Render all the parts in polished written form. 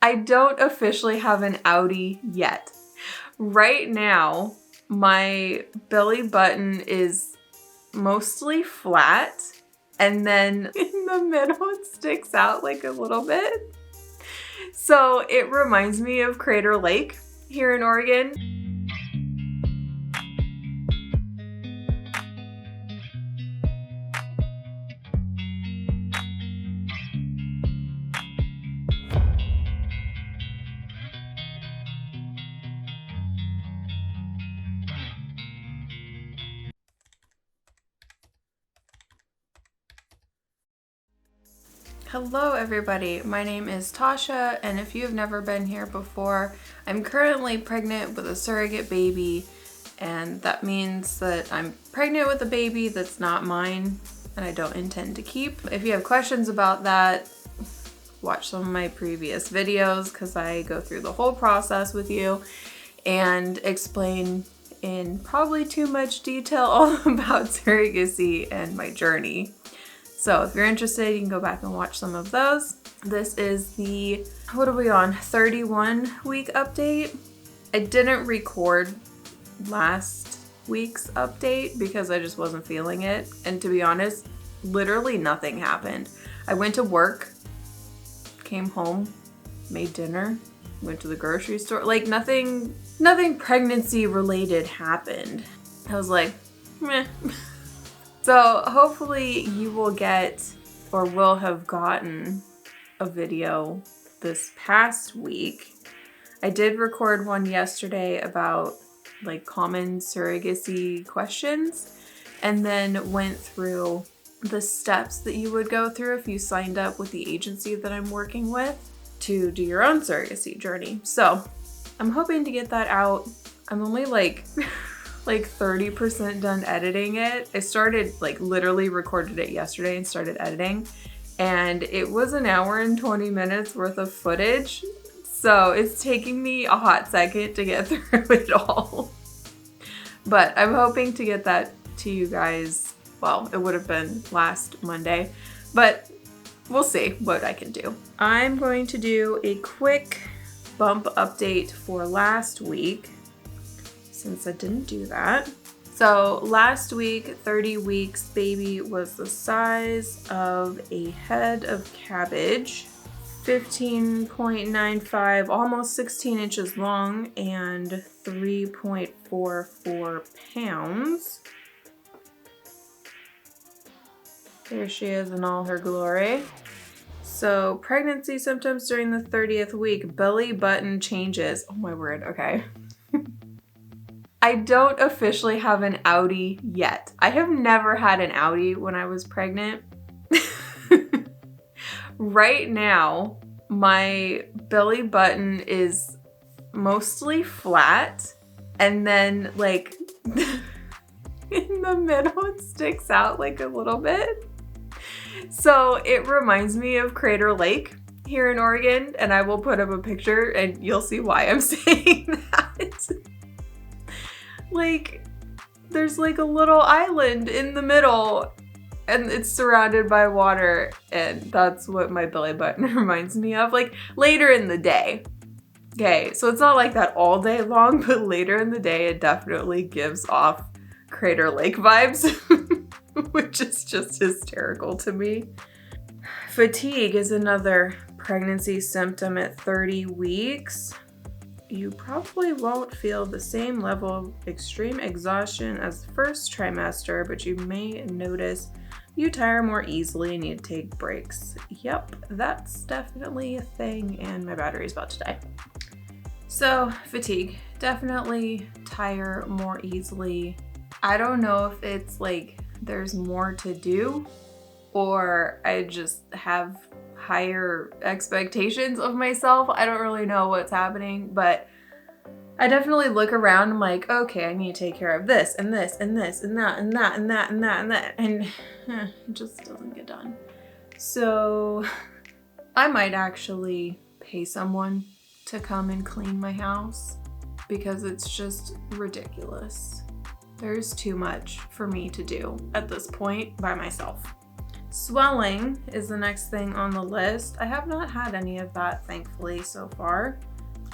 I don't officially have an outie yet. Right now, my belly button is mostly flat, and then in the middle it sticks out like a little bit. So it reminds me of Crater Lake here in Oregon. Hello everybody, my name is Tasha, and if you've never been here before, I'm currently pregnant with a surrogate baby, and that means that I'm pregnant with a baby that's not mine and I don't intend to keep. If you have questions about that, watch some of my previous videos because I go through the whole process with you and explain in probably too much detail all about surrogacy and my journey. So if you're interested, you can go back and watch some of those. This is the, what are we on, 31 week update. I didn't record last week's update because I just wasn't feeling it. And to be honest, literally nothing happened. I went to work, came home, made dinner, went to the grocery store. Like nothing pregnancy related happened. I was like, meh. So hopefully you will get, or will have gotten, a video this past week. I did record one yesterday about like common surrogacy questions, and then went through the steps that you would go through if you signed up with the agency that I'm working with to do your own surrogacy journey. So I'm hoping to get that out. I'm only like 30% done editing it. I started, like, literally recorded it yesterday and started editing, and it was an hour and 20 minutes worth of footage. So it's taking me a hot second to get through it all. But I'm hoping to get that to you guys. Well, it would have been last Monday, but we'll see what I can do. I'm going to do a quick bump update for last week, since I didn't do that. So last week, 30 weeks, baby was the size of a head of cabbage, 15.95, almost 16 inches long, and 3.44 pounds. There she is in all her glory. So pregnancy symptoms during the 30th week, belly button changes. Oh my word, okay. I don't officially have an outie yet. I have never had an outie when I was pregnant. Right now, my belly button is mostly flat, and then like in the middle it sticks out like a little bit. So it reminds me of Crater Lake here in Oregon, and I will put up a picture and you'll see why I'm saying that. Like, there's like a little island in the middle and it's surrounded by water, and that's what my belly button reminds me of, like later in the day. Okay, so it's not like that all day long, but later in the day it definitely gives off Crater Lake vibes, which is just hysterical to me. Fatigue is another pregnancy symptom at 30 weeks. You probably won't feel the same level of extreme exhaustion as the first trimester, but you may notice you tire more easily and need to take breaks. Yep, that's definitely a thing, and my battery's about to die. So, fatigue. Definitely tire more easily. I don't know if it's like there's more to do, or I just have higher expectations of myself. I don't really know what's happening, but I definitely look around. I'm like, okay, I need to take care of this and this and this and that and that and that and that and that, and it just doesn't get done. So I might actually pay someone to come and clean my house because it's just ridiculous. There's too much for me to do at this point by myself. Swelling is the next thing on the list. I have not had any of that, thankfully, so far.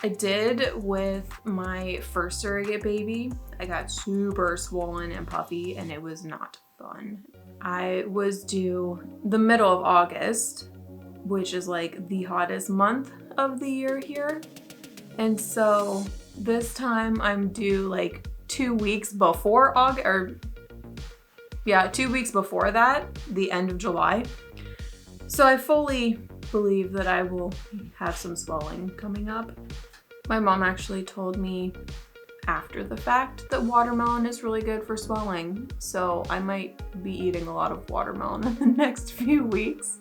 I did with my first surrogate baby. I got super swollen and puffy, and it was not fun. I was due the middle of August, which is like the hottest month of the year here. And so this time I'm due like 2 weeks before August, or yeah, 2 weeks before that, the end of July. So I fully believe that I will have some swelling coming up. My mom actually told me after the fact that watermelon is really good for swelling. So I might be eating a lot of watermelon in the next few weeks,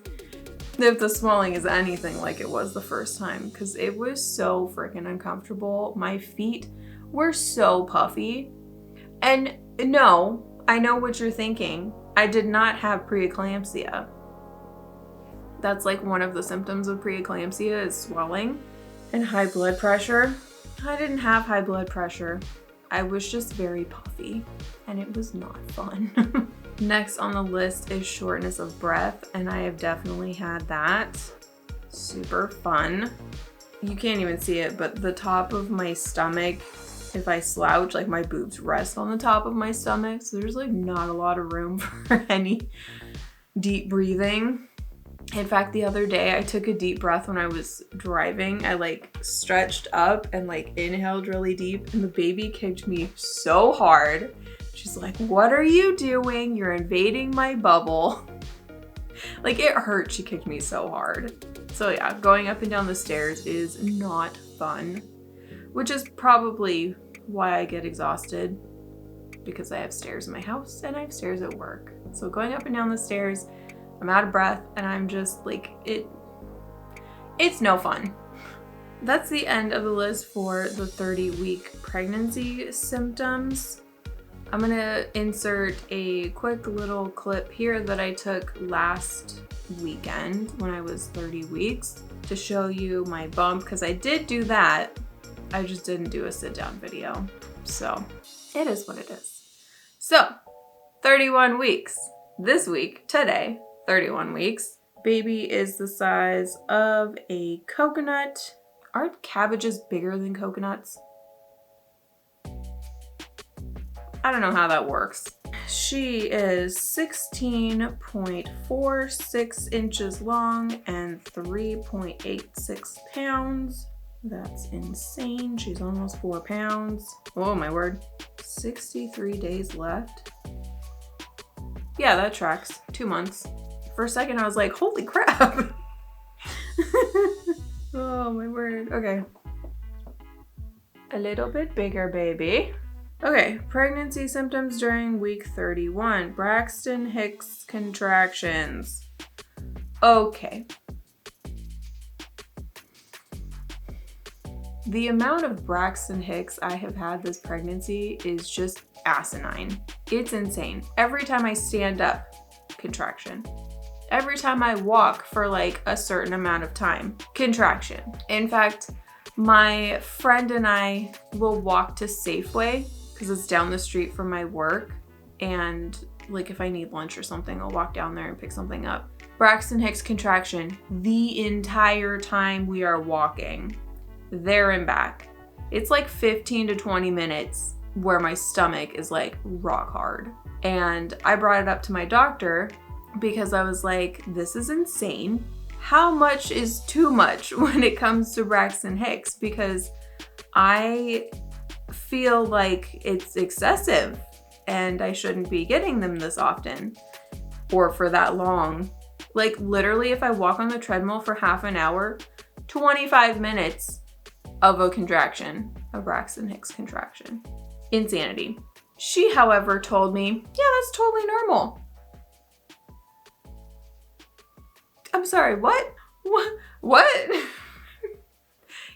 if the swelling is anything like it was the first time, because it was so freaking uncomfortable. My feet were so puffy. And no, I know what you're thinking. I did not have preeclampsia. That's like one of the symptoms of preeclampsia is swelling and high blood pressure. I didn't have high blood pressure. I was just very puffy, and it was not fun. Next on the list is shortness of breath, and I have definitely had that. Super fun. You can't even see it, but the top of my stomach, if I slouch, like my boobs rest on the top of my stomach, so there's like not a lot of room for any deep breathing. In fact, the other day I took a deep breath when I was driving. I like stretched up and like inhaled really deep, and the baby kicked me so hard. She's like, "What are you doing? You're invading my bubble." Like, it hurt. She kicked me so hard. So yeah, going up and down the stairs is not fun, which is probably why I get exhausted, because I have stairs in my house and I have stairs at work. So going up and down the stairs, I'm out of breath, and I'm just like, it's no fun. That's the end of the list for the 30-week pregnancy symptoms. I'm gonna insert a quick little clip here that I took last weekend when I was 30 weeks to show you my bump, because I did do that. I just didn't do a sit down video. So it is what it is. So 31 weeks. This week, today, 31 weeks. Baby is the size of a coconut. Aren't cabbages bigger than coconuts? I don't know how that works. She is 16.46 inches long and 3.86 pounds. That's insane. She's almost 4 pounds. Oh my word. 63 days left. Yeah, that tracks. 2 months. For a second, I was like, holy crap. Oh my word. Okay. A little bit bigger, baby. Okay, pregnancy symptoms during week 31. Braxton Hicks contractions. Okay. The amount of Braxton Hicks I have had this pregnancy is just asinine. It's insane. Every time I stand up, contraction. Every time I walk for like a certain amount of time, contraction. In fact, my friend and I will walk to Safeway because it's down the street from my work. And like if I need lunch or something, I'll walk down there and pick something up. Braxton Hicks contraction the entire time we are walking, there and back. It's like 15 to 20 minutes where my stomach is like rock hard. And I brought it up to my doctor because I was like, this is insane. How much is too much when it comes to Braxton Hicks? Because I feel like it's excessive and I shouldn't be getting them this often or for that long. Like literally, if I walk on the treadmill for half an hour, 25 minutes of a contraction, a Braxton Hicks contraction. Insanity. She, however, told me, yeah, that's totally normal. I'm sorry, what? What?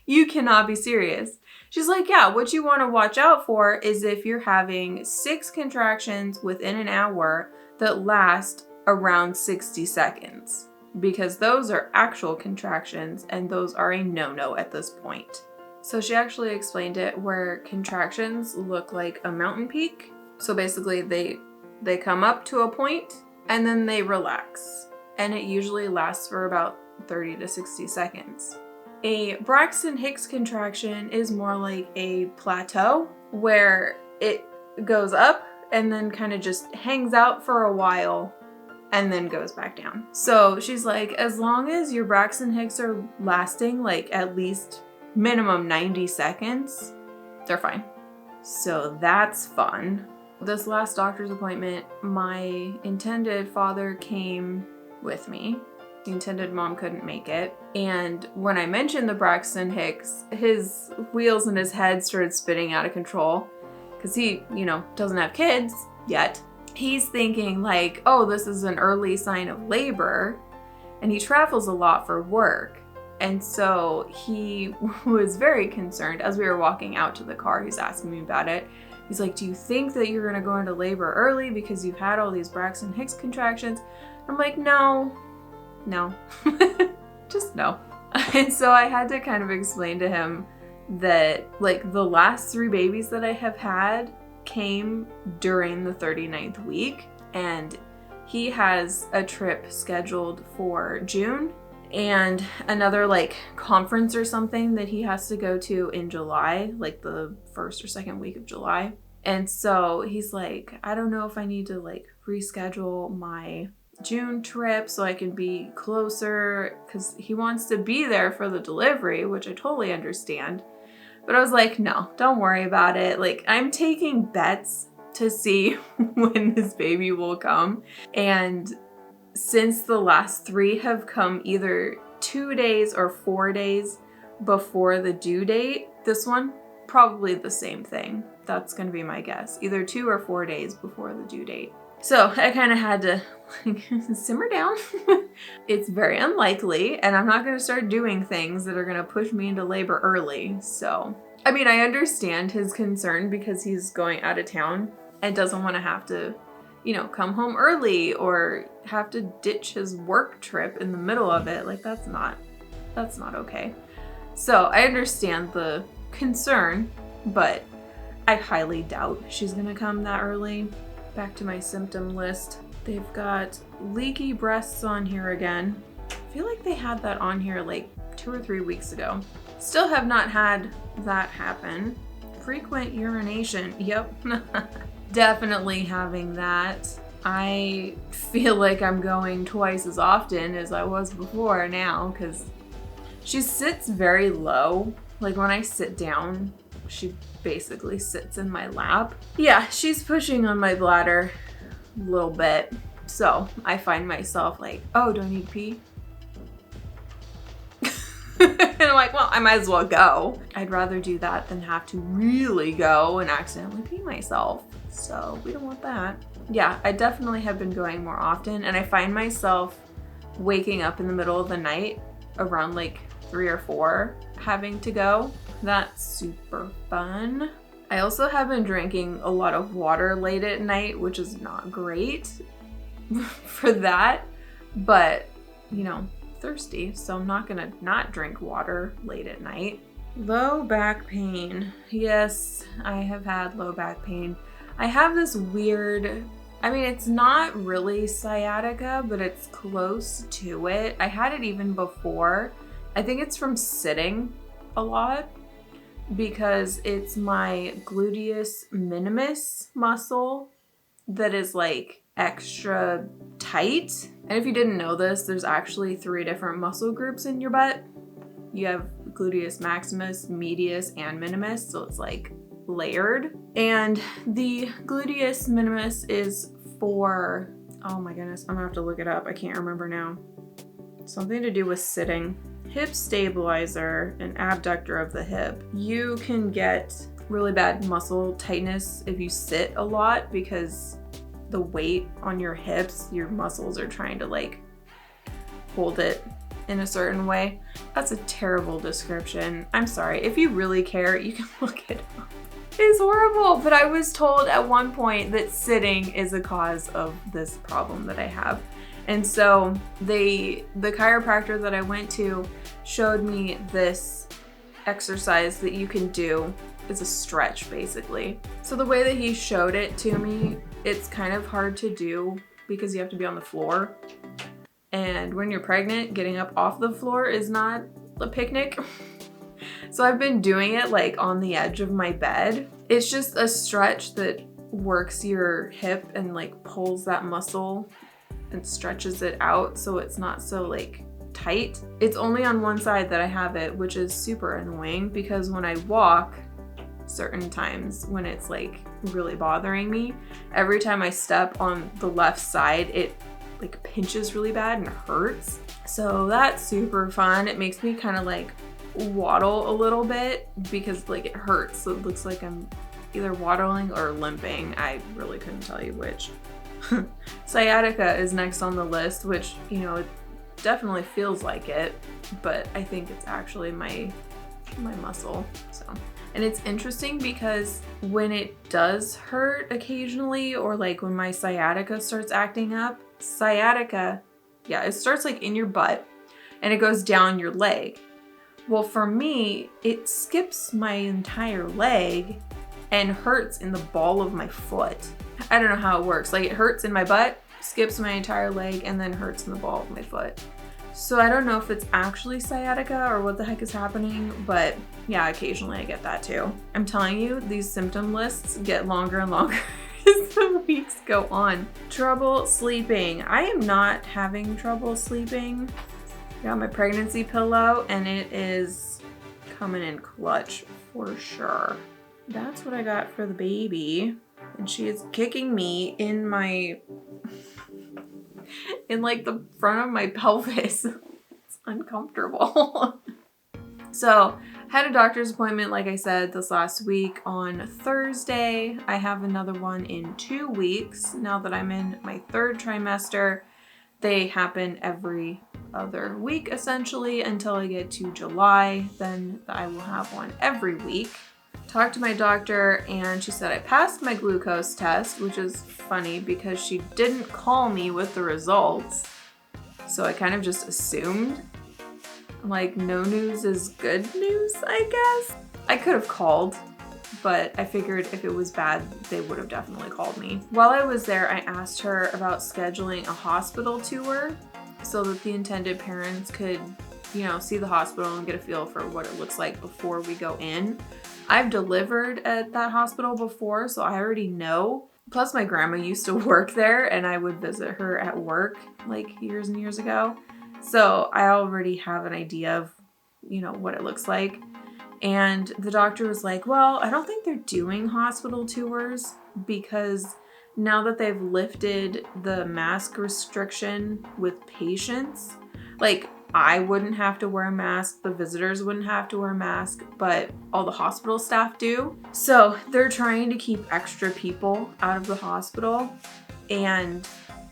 You cannot be serious. She's like, yeah, what you want to watch out for is if you're having 6 contractions within an hour that last around 60 seconds, because those are actual contractions and those are a no-no at this point. So she actually explained it where contractions look like a mountain peak. So basically they come up to a point and then they relax. And it usually lasts for about 30 to 60 seconds. A Braxton Hicks contraction is more like a plateau where it goes up and then kind of just hangs out for a while and then goes back down. So she's like, as long as your Braxton Hicks are lasting like at least minimum 90 seconds, they're fine. So that's fun. This last doctor's appointment, my intended father came with me. The intended mom couldn't make it. And when I mentioned the Braxton Hicks, his wheels in his head started spinning out of control because he, doesn't have kids yet. He's thinking like, oh, this is an early sign of labor, and he travels a lot for work. And so he was very concerned as we were walking out to the car. He's asking me about it. He's like, do you think that you're gonna go into labor early because you've had all these Braxton Hicks contractions? I'm like, no, just no. And so I had to kind of explain to him that like the last 3 babies that I have had came during the 39th week, and he has a trip scheduled for June and another like conference or something that he has to go to in July, like the 1st or 2nd week of July. And so he's like, I don't know if I need to like reschedule my June trip so I can be closer, because he wants to be there for the delivery, which I totally understand. But I was like, no, don't worry about it. Like, I'm taking bets to see when this baby will come. And since the last 3 have come either 2 days or 4 days before the due date, this one, probably the same thing. That's going to be my guess. Either 2 or 4 days before the due date. So I kind of had to like simmer down. It's very unlikely, and I'm not going to start doing things that are going to push me into labor early. So, I mean, I understand his concern because he's going out of town and doesn't want to have to, come home early or have to ditch his work trip in the middle of it. Like, that's not okay. So I understand the concern, but I highly doubt she's going to come that early. Back to my symptom list. They've got leaky breasts on here again. I feel like they had that on here like 2 or 3 weeks ago. Still have not had that happen. Frequent urination. Yep. Definitely having that. I feel like I'm going twice as often as I was before now because she sits very low. Like when I sit down, she basically sits in my lap. Yeah, she's pushing on my bladder a little bit. So I find myself like, oh, do I need to pee? And I'm like, well, I might as well go. I'd rather do that than have to really go and accidentally pee myself. So we don't want that. Yeah, I definitely have been going more often, and I find myself waking up in the middle of the night around like 3 or 4 having to go. That's super fun. I also have been drinking a lot of water late at night, which is not great for that, but thirsty, so I'm not gonna not drink water late at night. Low back pain. Yes, I have had low back pain. I have this weird, it's not really sciatica, but it's close to it. I had it even before. I think it's from sitting a lot because it's my gluteus minimus muscle that is like extra tight. And if you didn't know this, there's actually 3 different muscle groups in your butt. You have gluteus maximus, medius, and minimus, so it's like layered. And the gluteus minimus is for, oh my goodness, I'm gonna have to look it up. I can't remember now. Something to do with sitting. Hip stabilizer and abductor of the hip. You can get really bad muscle tightness if you sit a lot because the weight on your hips, your muscles are trying to like hold it in a certain way. That's a terrible description. I'm sorry. If you really care, you can look it up. It's horrible, but I was told at one point that sitting is a cause of this problem that I have. And so the chiropractor that I went to showed me this exercise that you can do. It's a stretch basically. So the way that he showed it to me, it's kind of hard to do because you have to be on the floor. And when you're pregnant, getting up off the floor is not a picnic. So I've been doing it like on the edge of my bed. It's just a stretch that works your hip and like pulls that muscle and stretches it out so it's not so like tight. It's only on one side that I have it, which is super annoying because when I walk, certain times when it's like really bothering me, every time I step on the left side, it like pinches really bad and hurts. So that's super fun. It makes me kind of like waddle a little bit because like it hurts. So it looks like I'm either waddling or limping. I really couldn't tell you which. Sciatica is next on the list, which, you know, it definitely feels like it, but I think it's actually my muscle. So, and it's interesting because when it does hurt occasionally, or like when my sciatica starts acting up, sciatica, yeah, it starts like in your butt and it goes down your leg. Well, for me, it skips my entire leg and hurts in the ball of my foot. I don't know how it works. Like it hurts in my butt, skips my entire leg, and then hurts in the ball of my foot. So I don't know if it's actually sciatica or what the heck is happening, but yeah, occasionally I get that too. I'm telling you, these symptom lists get longer and longer as the weeks go on. Trouble sleeping. I am not having trouble sleeping. Got my pregnancy pillow and it is coming in clutch for sure. That's what I got for the baby. And she is kicking me in my, in like the front of my pelvis. It's uncomfortable. So had a doctor's appointment, like I said, this last week on Thursday. I have another one in 2 weeks. Now that I'm in my 3rd trimester, they happen every other week essentially until I get to July. Then I will have one every week. Talked to my doctor and she said I passed my glucose test, which is funny because she didn't call me with the results. So I kind of just assumed, like, no news is good news, I guess. I could have called, but I figured if it was bad, they would have definitely called me. While I was there, I asked her about scheduling a hospital tour so that the intended parents could, you know, see the hospital and get a feel for what it looks like before we go in. I've delivered at that hospital before, so I already know. Plus my grandma used to work there and I would visit her at work like years and years ago. So I already have an idea of, you know, what it looks like. And the doctor was like, well, I don't think they're doing hospital tours because now that they've lifted the mask restriction with patients, like I wouldn't have to wear a mask, the visitors wouldn't have to wear a mask, but all the hospital staff do. So they're trying to keep extra people out of the hospital. And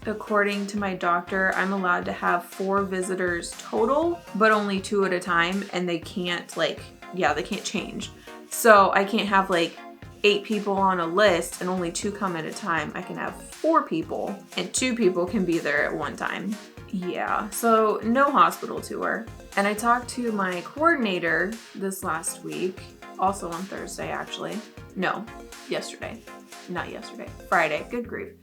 according to my doctor, I'm allowed to have 4 visitors total, but only 2 at a time. And they can't like, yeah, they can't change. So I can't have like 8 people on a list and only 2 come at a time. I can have 4 people and 2 people can be there at one time. Yeah, so no hospital tour. And I talked to my coordinator this last week, also on Thursday actually. No, yesterday. Not yesterday, Friday, good grief.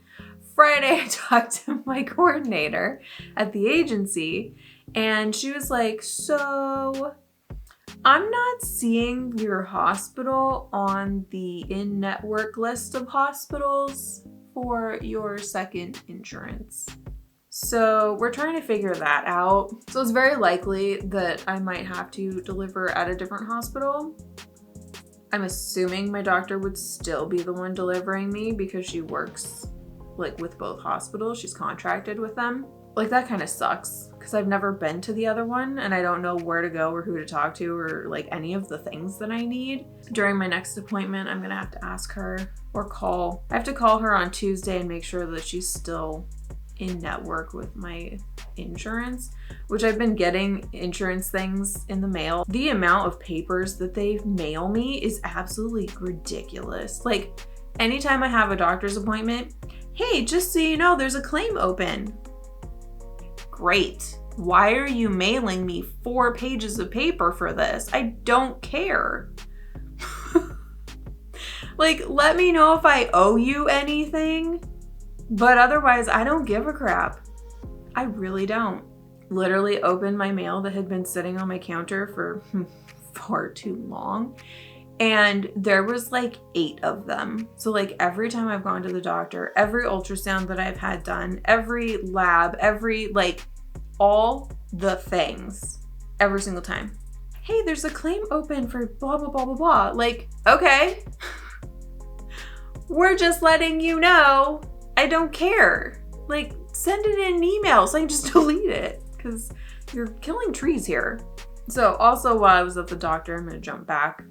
Friday I talked to my coordinator at the agency and she was like, so I'm not seeing your hospital on the in-network list of hospitals for your second insurance. So we're trying to figure that out. So it's very likely that I might have to deliver at a different hospital. I'm assuming my doctor would still be the one delivering me because she works like with both hospitals. She's contracted with them. Like that kind of sucks because I've never been to the other one and I don't know where to go or who to talk to or like any of the things that I need. During my next appointment, I'm gonna have to ask her or call. I have to call her on Tuesday and make sure that she's still in network with my insurance, which I've been getting insurance things in the mail. The amount of papers that they mail me is absolutely ridiculous. Like anytime I have a doctor's appointment, hey, just so you know, there's a claim open. Great. Why are you mailing me 4 pages of paper for this? I don't care. Like, let me know if I owe you anything. But otherwise, I don't give a crap. I really don't. Literally opened my mail that had been sitting on my counter for far too long. And there was like 8 of them. So like every time I've gone to the doctor, every ultrasound that I've had done, every lab, all the things, every single time. Hey, there's a claim open for blah, blah, blah, blah, blah. Like, okay. We're just letting you know. I don't care. Like, send it in an email so I can just delete it, because you're killing trees here. So also while I was at the doctor, I'm going to jump back.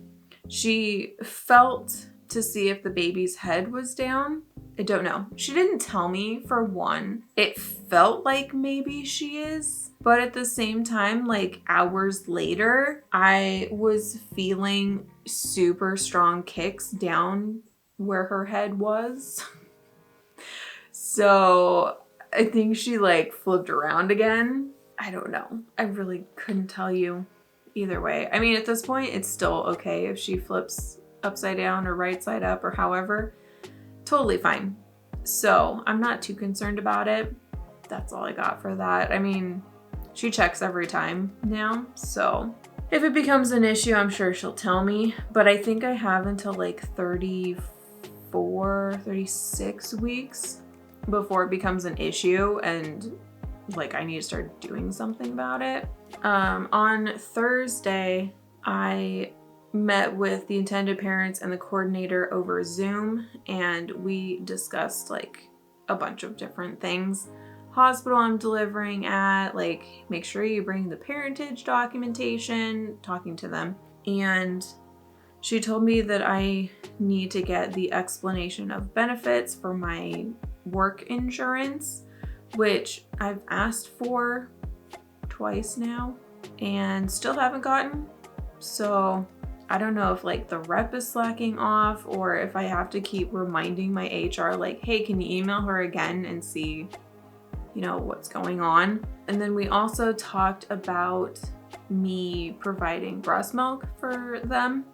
She felt to see if the baby's head was down. I don't know. She didn't tell me, for one. It felt like maybe she is. But at the same time, like hours later, I was feeling super strong kicks down where her head was. So I think she like flipped around again. I don't know. I really couldn't tell you either way. I mean, at this point, it's still okay if she flips upside down or right side up or however. Totally fine. So I'm not too concerned about it. That's all I got for that. I mean, she checks every time now. So if it becomes an issue, I'm sure she'll tell me. But I think I have until like 34, 36 weeks before it becomes an issue and like I need to start doing something about it. On Thursday, I met with the intended parents and the coordinator over Zoom, and we discussed like a bunch of different things. Hospital I'm delivering at, like make sure you bring the parentage documentation, talking to them. And she told me that I need to get the explanation of benefits for my work insurance, which I've asked for twice now and still haven't gotten. So I don't know if like the rep is slacking off or if I have to keep reminding my HR like, hey, can you email her again and see, you know, what's going on. And then we also talked about me providing breast milk for them.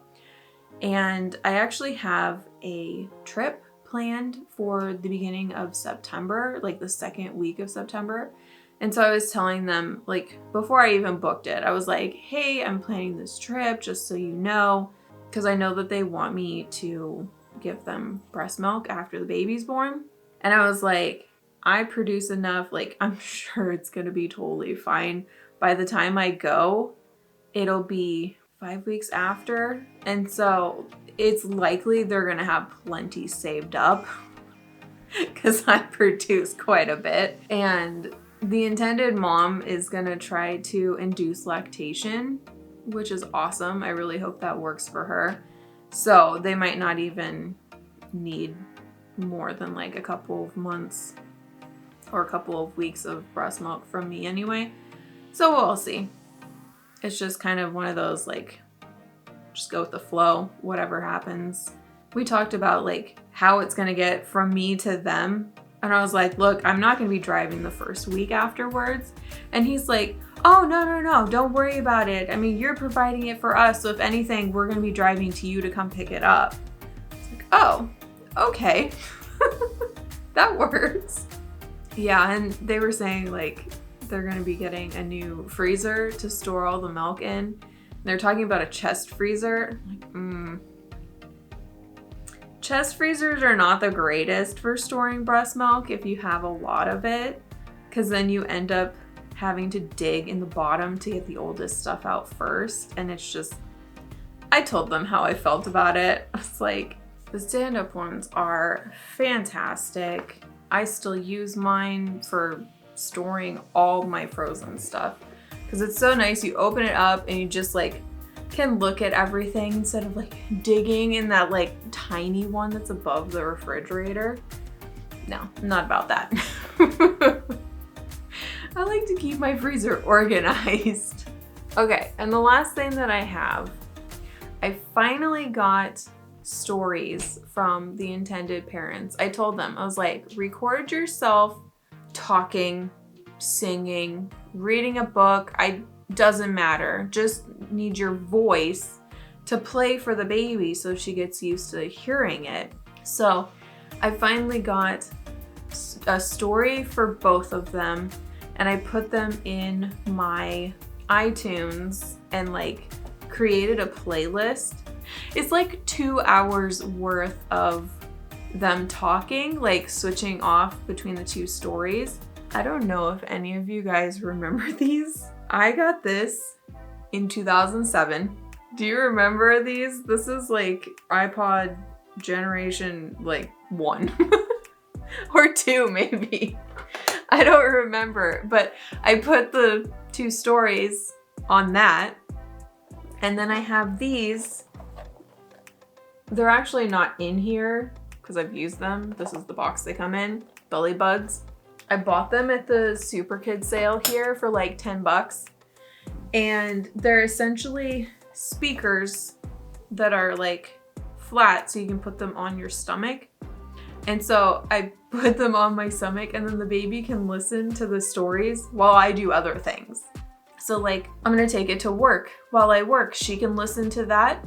And I actually have a trip planned for the beginning of September, like the second week of September. And so I was telling them, like, before I even booked it, I was like, hey, I'm planning this trip just so you know, because I know that they want me to give them breast milk after the baby's born. And I was like, I produce enough, like, I'm sure it's going to be totally fine. By the time I go, it'll be 5 weeks after. And so it's likely they're going to have plenty saved up because I produce quite a bit. And the intended mom is going to try to induce lactation, which is awesome. I really hope that works for her. So they might not even need more than like a couple of months or a couple of weeks of breast milk from me anyway. So we'll see. It's just kind of one of those, like, just go with the flow, whatever happens. We talked about like how it's going to get from me to them. And I was like, look, I'm not going to be driving the first week afterwards. And he's like, oh, no, don't worry about it. I mean, you're providing it for us. So if anything, we're going to be driving to you to come pick it up. It's like, oh, okay. That works. Yeah, and they were saying like they're going to be getting a new freezer to store all the milk in. And they're talking about a chest freezer. Like, Chest freezers are not the greatest for storing breast milk if you have a lot of it, because then you end up having to dig in the bottom to get the oldest stuff out first. And it's just, I told them how I felt about it. I was like, the stand-up ones are fantastic. I still use mine for storing all my frozen stuff because it's so nice. You open it up and you just like can look at everything instead of like digging in that like tiny one that's above the refrigerator. No, I'm not about that. I like to keep my freezer organized. Okay, and the last thing that I have, I finally got stories from the intended parents. I told them, I was like, record yourself talking, singing, reading a book. Doesn't matter. Just need your voice to play for the baby so she gets used to hearing it. So I finally got a story for both of them, and I put them in my iTunes and like created a playlist. It's like 2 hours worth of them talking, like switching off between the two stories. I don't know if any of you guys remember these. I got this in 2007. Do you remember these? This is like iPod generation like 1 or 2 maybe. I don't remember, but I put the 2 stories on that. And then I have these. They're actually not in here because I've used them. This is the box they come in, Belly Buds. I bought them at the Super Kid sale here for like 10 bucks. And they're essentially speakers that are like flat so you can put them on your stomach. And so I put them on my stomach and then the baby can listen to the stories while I do other things. So like I'm gonna take it to work. While I work, she can listen to that.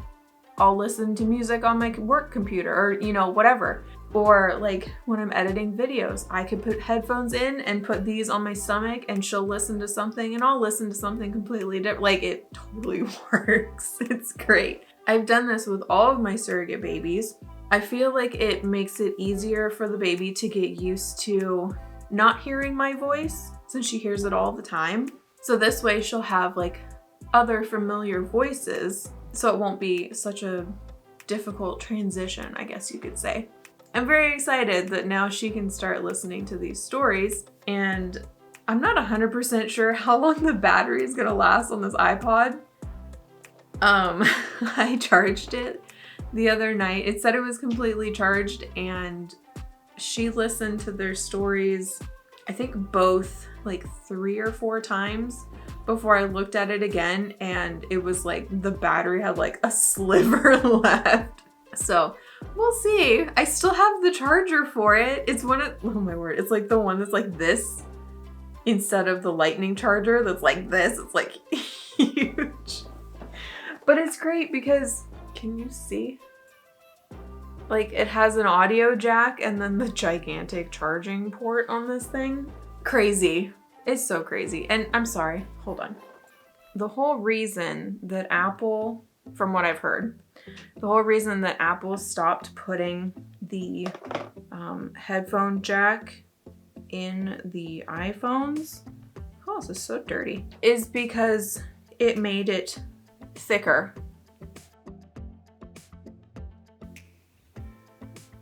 I'll listen to music on my work computer or, you know, whatever. Or like when I'm editing videos, I could put headphones in and put these on my stomach and she'll listen to something and I'll listen to something completely different. Like it totally works. It's great. I've done this with all of my surrogate babies. I feel like it makes it easier for the baby to get used to not hearing my voice since she hears it all the time. So this way she'll have like other familiar voices, so it won't be such a difficult transition, I guess you could say. I'm very excited that now she can start listening to these stories, and I'm not 100% sure how long the battery is gonna last on this iPod. I charged it the other night. It said it was completely charged, and she listened to their stories, I think both like 3 or 4 times before I looked at it again, and it was like the battery had like a sliver left. So we'll see. I still have the charger for it. It's one of, oh my word, it's like the one that's like this instead of the lightning charger that's like this. It's like huge. But it's great because, can you see? Like it has an audio jack and then the gigantic charging port on this thing. Crazy. It's so crazy. And I'm sorry, hold on. The whole reason that Apple, from what I've heard, the whole reason that Apple stopped putting the headphone jack in the iPhones, oh, this is so dirty, is because it made it thicker.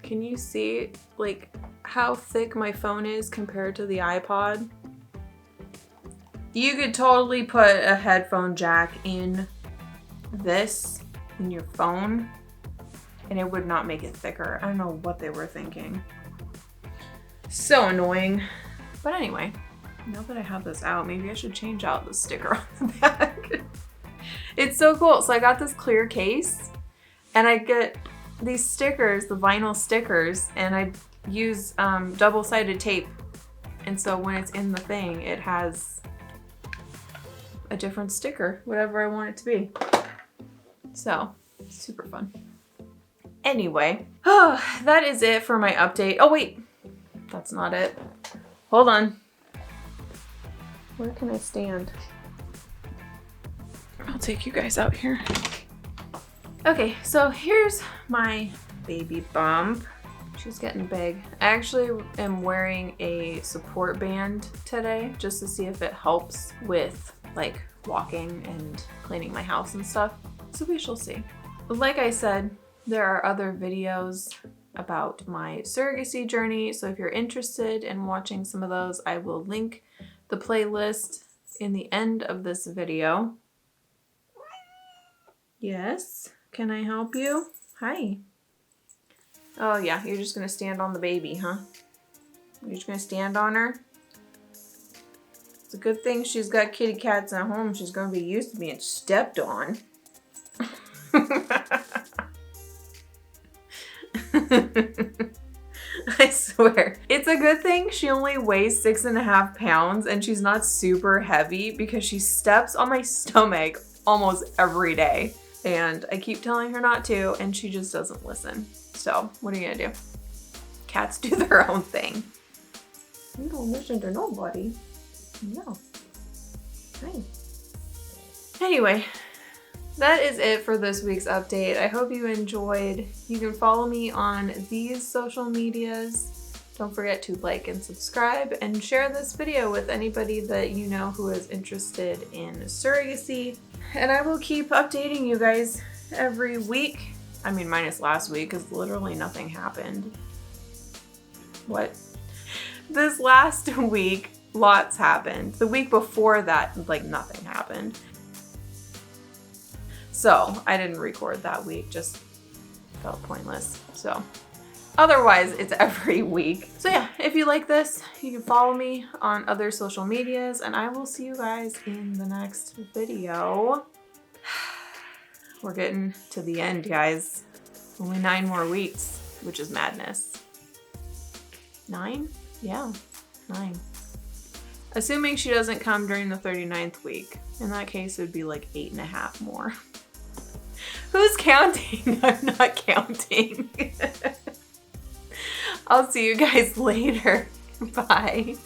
Can you see like how thick my phone is compared to the iPod? You could totally put a headphone jack in this, in your phone, and it would not make it thicker. I don't know what they were thinking. So annoying. But anyway, now that I have this out, maybe I should change out the sticker on the back. It's so cool. So I got this clear case, and I get these stickers, the vinyl stickers, and I use double-sided tape. And so when it's in the thing, it has a different sticker, whatever I want it to be. So, super fun. Anyway, oh, that is it for my update. Oh wait, that's not it. Hold on. Where can I stand? I'll take you guys out here. Okay, so here's my baby bump. She's getting big. I actually am wearing a support band today just to see if it helps with like walking and cleaning my house and stuff. So we shall see. Like I said, there are other videos about my surrogacy journey. So if you're interested in watching some of those, I will link the playlist in the end of this video. Yes, can I help you? Hi. Oh yeah, you're just gonna stand on the baby, huh? You're just gonna stand on her? It's a good thing she's got kitty cats at home. She's gonna be used to being stepped on. I swear. It's a good thing she only weighs 6.5 pounds and she's not super heavy because she steps on my stomach almost every day. And I keep telling her not to and she just doesn't listen. So what are you gonna do? Cats do their own thing. You don't listen to nobody. No. Hey. Anyway, that is it for this week's update. I hope you enjoyed. You can follow me on these social medias. Don't forget to like and subscribe and share this video with anybody that you know who is interested in surrogacy. And I will keep updating you guys every week. I mean, minus last week, because literally nothing happened. What? This last week, lots happened. The week before that, like, nothing happened. So I didn't record that week, just felt pointless. So otherwise, it's every week. So yeah, if you like this, you can follow me on other social medias, and I will see you guys in the next video. We're getting to the end, guys. Only 9 more weeks, which is madness. 9? Yeah, 9. Assuming she doesn't come during the 39th week. In that case, it would be like 8.5 more. Who's counting? I'm not counting. I'll see you guys later. Bye.